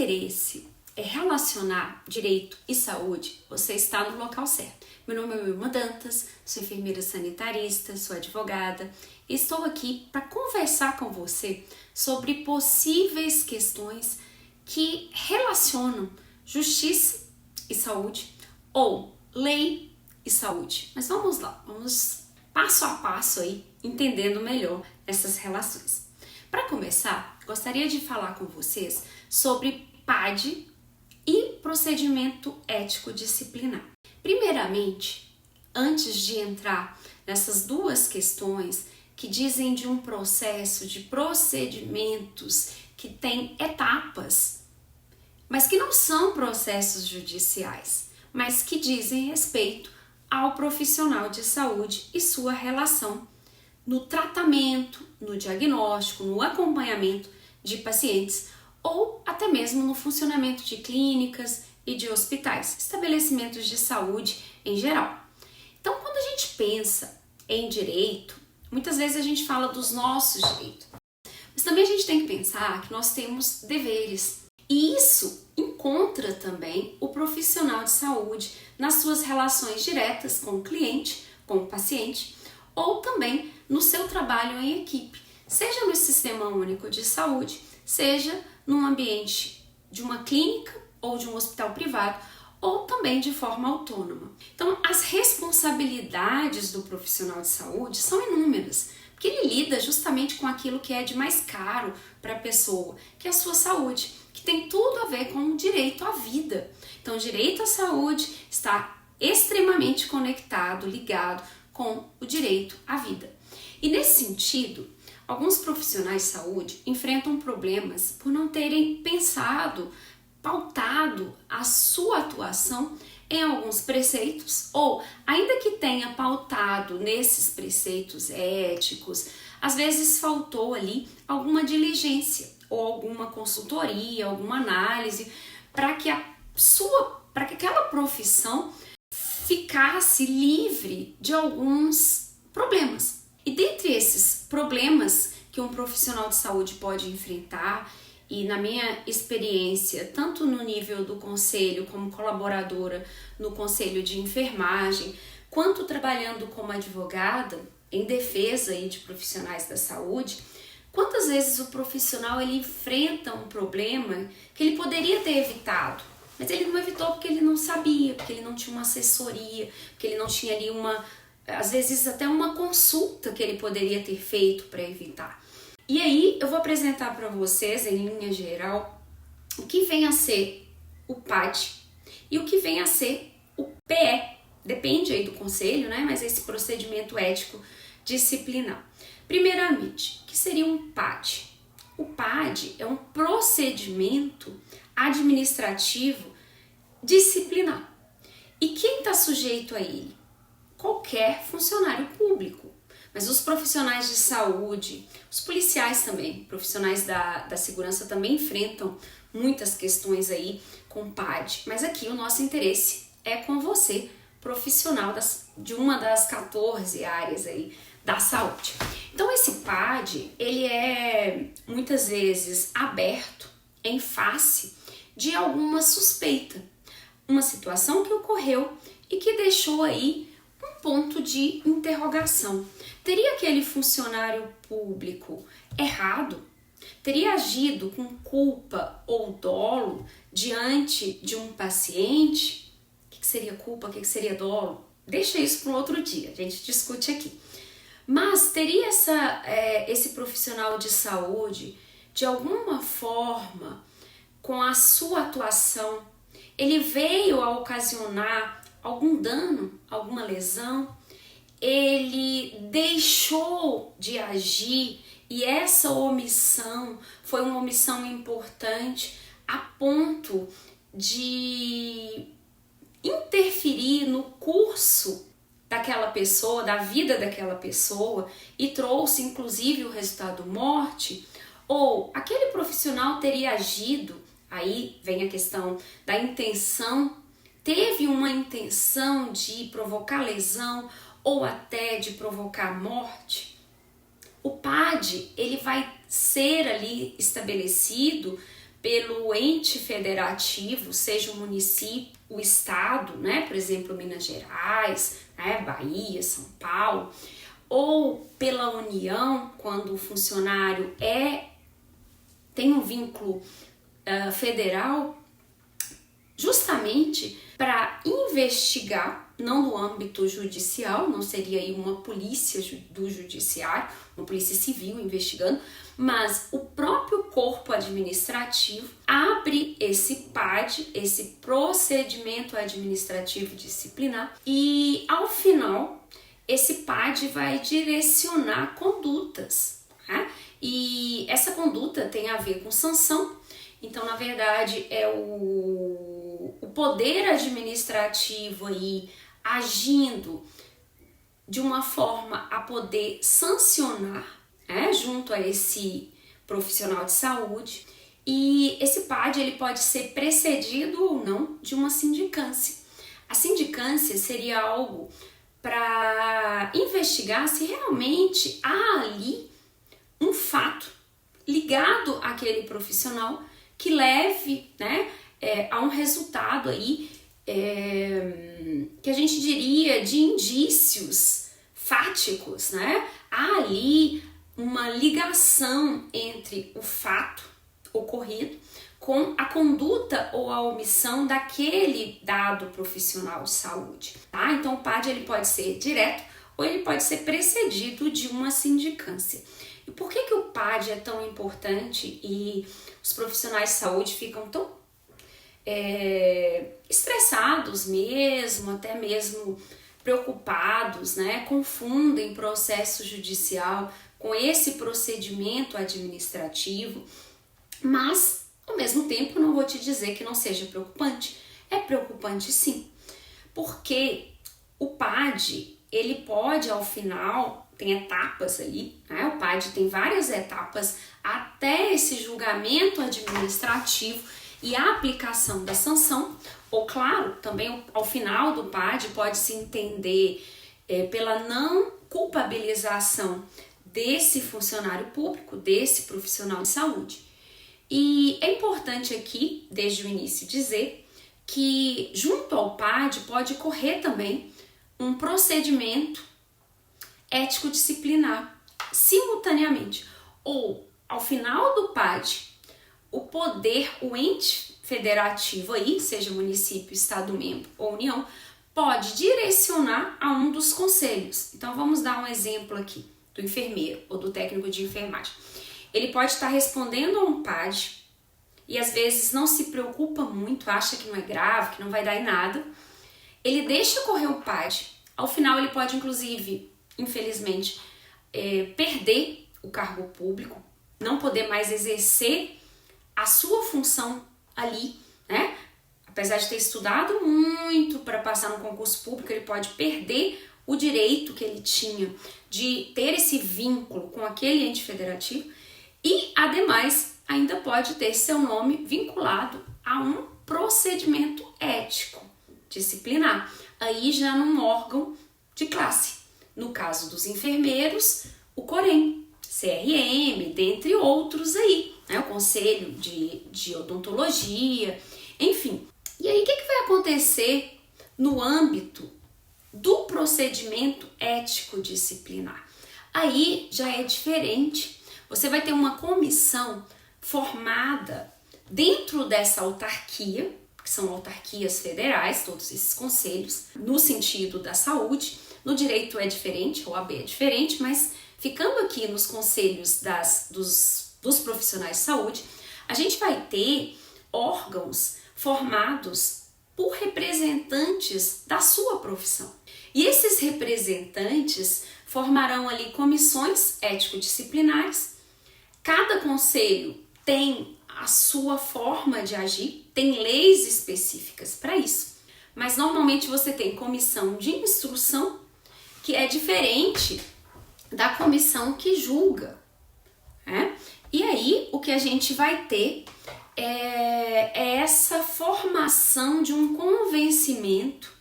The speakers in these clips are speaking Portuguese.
interesse é relacionar direito e saúde, você está no local certo. Meu nome é Wilma Dantas, sou enfermeira sanitarista, sou advogada e estou aqui para conversar com você sobre possíveis questões que relacionam justiça e saúde ou lei e saúde. Mas vamos lá, vamos passo a passo aí, entendendo melhor essas relações. Para começar, gostaria de falar com vocês sobre PAD e procedimento ético disciplinar. Primeiramente, antes de entrar nessas duas questões que dizem de um processo de procedimentos que tem etapas, mas que não são processos judiciais, mas que dizem respeito ao profissional de saúde e sua relação no tratamento, no diagnóstico, no acompanhamento de pacientes ou até mesmo no funcionamento de clínicas e de hospitais, estabelecimentos de saúde em geral. Então, quando a gente pensa em direito, muitas vezes a gente fala dos nossos direitos, mas também a gente tem que pensar que nós temos deveres. E isso encontra também o profissional de saúde nas suas relações diretas com o cliente, com o paciente, ou também no seu trabalho em equipe, seja no Sistema Único de Saúde, seja num ambiente de uma clínica ou de um hospital privado, ou também de forma autônoma. Então, as responsabilidades do profissional de saúde são inúmeras, porque ele lida justamente com aquilo que é de mais caro para a pessoa, que é a sua saúde, que tem tudo a ver com o direito à vida. Então, o direito à saúde está extremamente conectado, ligado com o direito à vida. E nesse sentido, alguns profissionais de saúde enfrentam problemas por não terem pensado, pautado a sua atuação em alguns preceitos, ou ainda que tenha pautado nesses preceitos éticos, às vezes faltou ali alguma diligência ou alguma consultoria, alguma análise para que aquela profissão ficasse livre de alguns problemas. E dentre esses problemas que um profissional de saúde pode enfrentar, e na minha experiência, tanto no nível do conselho como colaboradora no conselho de enfermagem, quanto trabalhando como advogada em defesa aí de profissionais da saúde, quantas vezes o profissional ele enfrenta um problema que ele poderia ter evitado, mas ele não evitou porque ele não sabia, porque ele não tinha uma assessoria, porque ele não tinha ali às vezes até uma consulta que ele poderia ter feito para evitar. E aí eu vou apresentar para vocês, em linha geral, o que vem a ser o PAD e o que vem a ser o PE. Depende aí do conselho, né? Mas esse procedimento ético disciplinar. Primeiramente, o que seria um PAD? O PAD é um procedimento administrativo disciplinar. E quem está sujeito a ele? Qualquer funcionário público. Mas os profissionais de saúde, os policiais também, profissionais da segurança também enfrentam muitas questões aí com PAD. Mas aqui o nosso interesse é com você, profissional de uma das 14 áreas aí da saúde. Então esse PAD, ele é muitas vezes aberto em face de alguma suspeita, uma situação que ocorreu e que deixou aí um ponto de interrogação. Teria aquele funcionário público errado? Teria agido com culpa ou dolo diante de um paciente? O que seria culpa? O que seria dolo? Deixa isso para um outro dia, a gente discute aqui. Mas teria esse profissional de saúde, de alguma forma, com a sua atuação, ele veio a ocasionar algum dano, alguma lesão? Ele deixou de agir e essa omissão foi uma omissão importante a ponto de interferir no curso daquela pessoa, da vida daquela pessoa e trouxe inclusive o resultado morte? Ou aquele profissional teria agido, aí vem a questão da intenção, teve uma intenção de provocar lesão ou até de provocar morte? O PAD, ele vai ser ali estabelecido pelo ente federativo, seja o município, o estado, né? Por exemplo, Minas Gerais, né? Bahia, São Paulo, ou pela União, quando o funcionário tem um vínculo federal, justamente para investigar, não no âmbito judicial, não seria aí uma polícia do judiciário, uma polícia civil investigando, mas o próprio corpo administrativo abre esse PAD, esse procedimento administrativo disciplinar, e ao final esse PAD vai direcionar condutas, né? E essa conduta tem a ver com sanção. Então, na verdade, é o poder administrativo aí agindo de uma forma a poder sancionar, né, junto a esse profissional de saúde. E esse PAD ele pode ser precedido ou não de uma sindicância. A sindicância seria algo para investigar se realmente há ali um fato ligado àquele profissional que leve, né, a um resultado aí que a gente diria de indícios fáticos, né? Há ali uma ligação entre o fato ocorrido com a conduta ou a omissão daquele dado profissional de saúde, tá? Então o PAD ele pode ser direto ou ele pode ser precedido de uma sindicância. E por que o PAD é tão importante e os profissionais de saúde ficam tão estressados mesmo, até mesmo preocupados, né? Confundem processo judicial com esse procedimento administrativo, mas ao mesmo tempo não vou te dizer que não seja preocupante. É preocupante sim, porque o PAD ele pode ao final, tem etapas ali, né? O PAD tem várias etapas até esse julgamento administrativo e a aplicação da sanção, ou claro, também ao final do PAD pode-se entender pela não culpabilização desse funcionário público, desse profissional de saúde. E é importante aqui, desde o início, dizer que junto ao PAD pode correr também um procedimento ético-disciplinar simultaneamente, ou ao final do PAD, o poder, o ente federativo aí, seja município, estado membro ou união, pode direcionar a um dos conselhos. Então vamos dar um exemplo aqui do enfermeiro ou do técnico de enfermagem. Ele pode estar respondendo a um PAD e às vezes não se preocupa muito, acha que não é grave, que não vai dar em nada. Ele deixa correr o PAD. Ao final ele pode inclusive, infelizmente, perder o cargo público, não poder mais exercer a sua função ali, né? Apesar de ter estudado muito para passar no concurso público, ele pode perder o direito que ele tinha de ter esse vínculo com aquele ente federativo e, ademais, ainda pode ter seu nome vinculado a um procedimento ético disciplinar, aí já num órgão de classe. No caso dos enfermeiros, o COREM, CRM, dentre outros aí, né? O Conselho de Odontologia, enfim. E aí, o que vai acontecer no âmbito do procedimento ético-disciplinar? Aí já é diferente. Você vai ter uma comissão formada dentro dessa autarquia, que são autarquias federais, todos esses conselhos, no sentido da saúde. No direito é diferente, a OAB é diferente, mas ficando aqui nos conselhos dos profissionais de saúde, a gente vai ter órgãos formados por representantes da sua profissão. E esses representantes formarão ali comissões ético-disciplinares. Cada conselho tem a sua forma de agir, tem leis específicas para isso. Mas normalmente você tem comissão de instrução, que é diferente da comissão que julga, né? E aí o que a gente vai ter é essa formação de um convencimento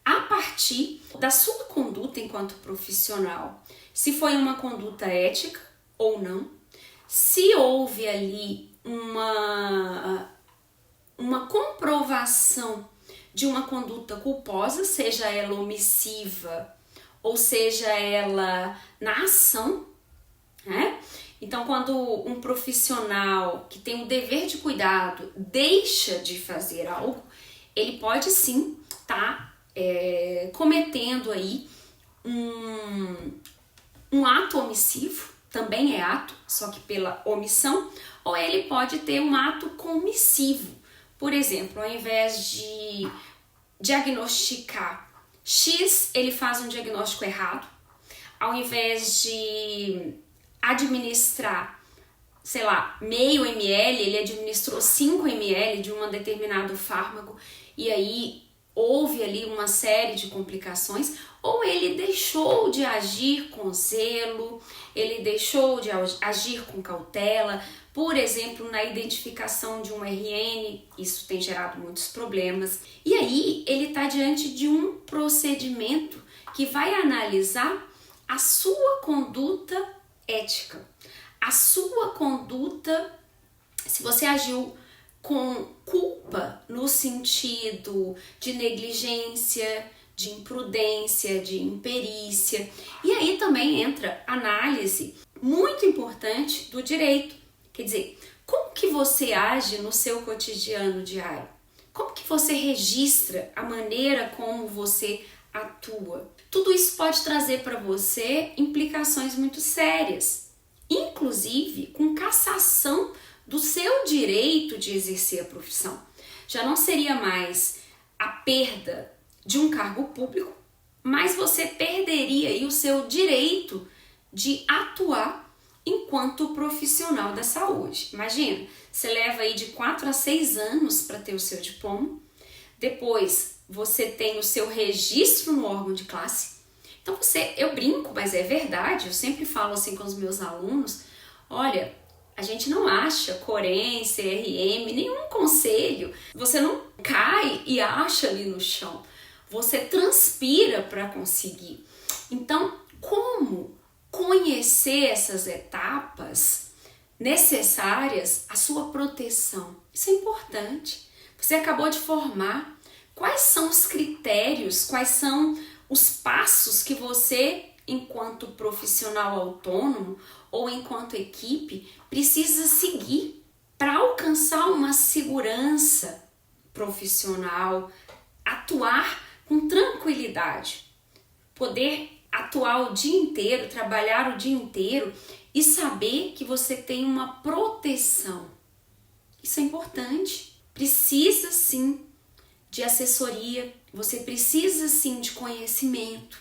a partir da sua conduta enquanto profissional, se foi uma conduta ética ou não, Se houve ali uma comprovação de uma conduta culposa, seja ela omissiva ou seja ela na ação, né? Então, quando um profissional que tem o dever de cuidado deixa de fazer algo, ele pode sim estar cometendo aí um ato omissivo, também é ato, só que pela omissão, ou ele pode ter um ato comissivo. Por exemplo, ao invés de diagnosticar X, ele faz um diagnóstico errado. Ao invés de administrar, sei lá, meio ml, ele administrou 5 ml de um determinado fármaco e aí houve ali uma série de complicações, ou ele deixou de agir com zelo, ele deixou de agir com cautela, por exemplo, na identificação de um RN, isso tem gerado muitos problemas, e aí ele está diante de um procedimento que vai analisar a sua conduta ética, a sua conduta, se você agiu com culpa no sentido de negligência, de imprudência, de imperícia. E aí também entra análise muito importante do direito. Quer dizer, como que você age no seu cotidiano diário? Como que você registra a maneira como você atua? Tudo isso pode trazer para você implicações muito sérias, inclusive com cassação do seu direito de exercer a profissão. Já não seria mais a perda de um cargo público, mas você perderia aí o seu direito de atuar enquanto profissional da saúde. Imagina, você leva aí de 4 a 6 anos para ter o seu diploma, depois você tem o seu registro no órgão de classe. Então eu brinco, mas é verdade, eu sempre falo assim com os meus alunos, olha, a gente não acha Corém, CRM, nenhum conselho. Você não cai e acha ali no chão. Você transpira para conseguir. Então, como conhecer essas etapas necessárias à sua proteção? Isso é importante. Você acabou de formar. Quais são os critérios, quais são os passos que você, enquanto profissional autônomo ou enquanto equipe, precisa seguir para alcançar uma segurança profissional, atuar com tranquilidade, poder atuar o dia inteiro, trabalhar o dia inteiro e saber que você tem uma proteção. Isso é importante. Precisa sim de assessoria, você precisa sim de conhecimento,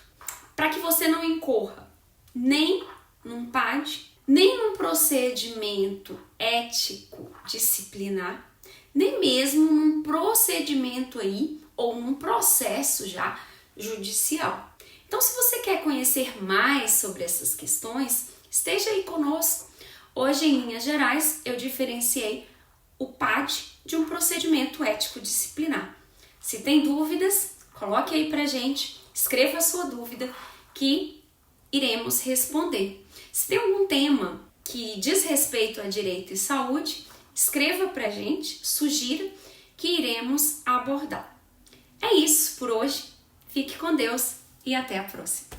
para que você não incorra nem num PAD, nem num procedimento ético disciplinar, nem mesmo num procedimento aí ou num processo já judicial. Então, se você quer conhecer mais sobre essas questões, esteja aí conosco. Hoje, em linhas gerais, eu diferenciei o PAD de um procedimento ético disciplinar. Se tem dúvidas, coloque aí pra gente, escreva a sua dúvida que iremos responder. Se tem algum tema que diz respeito a direito e saúde, escreva pra gente, sugira que iremos abordar. É isso por hoje, fique com Deus e até a próxima.